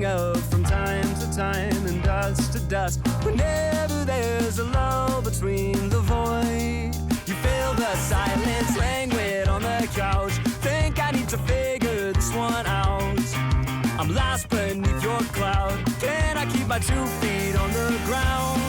of from time to time and dust to dust. Whenever there's a lull between the void, you feel the silence languid on the couch. Think I need to figure this one out. I'm lost beneath your cloud. Can I keep my 2 feet on the ground?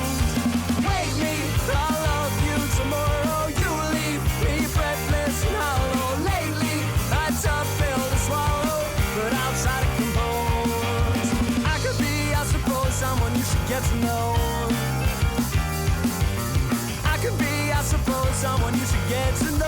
Wake me, I'll love you tomorrow. You leave me breathless and hollow. Lately, a tough pill to swallow, but I'll try to compose. I could be, I suppose, someone you should get to know. I could be, I suppose, someone you should get to know.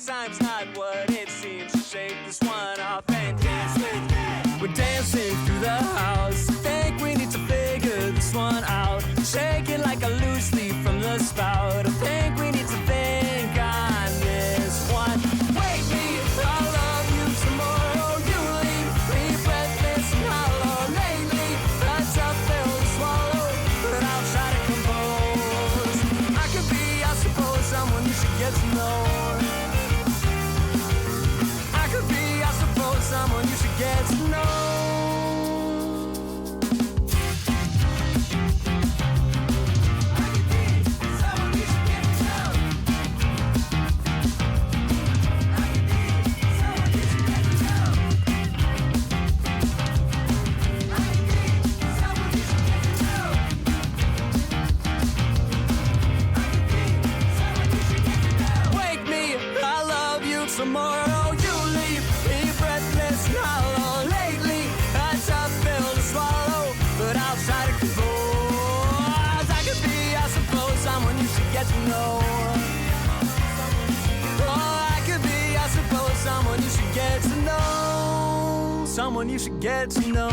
Time's not what it seems. Shake this one off and dance with me. We're dancing through the house. Think we need to figure this one out. Shaking like a loose leaf from the spout. I think we need to think on this one. Wake me, I'll love you tomorrow. You leave me breathless and hollow. Lately, a tough pill to swallow, but I'll try to compose. I could be, I suppose, someone you should get to know. Someone you should get to know. I could be someone you should get to know. I could be someone you should get to know. I could be someone you should get to know. I could be someone you should get to know. Wake me, I love you tomorrow. You leave me breathless and hollow. Lately, a tough pill to swallow, but I'll try to compose. I could be, I suppose, someone you should get to know. Oh, I could be, I suppose, someone you should get to know. Someone you should get to know.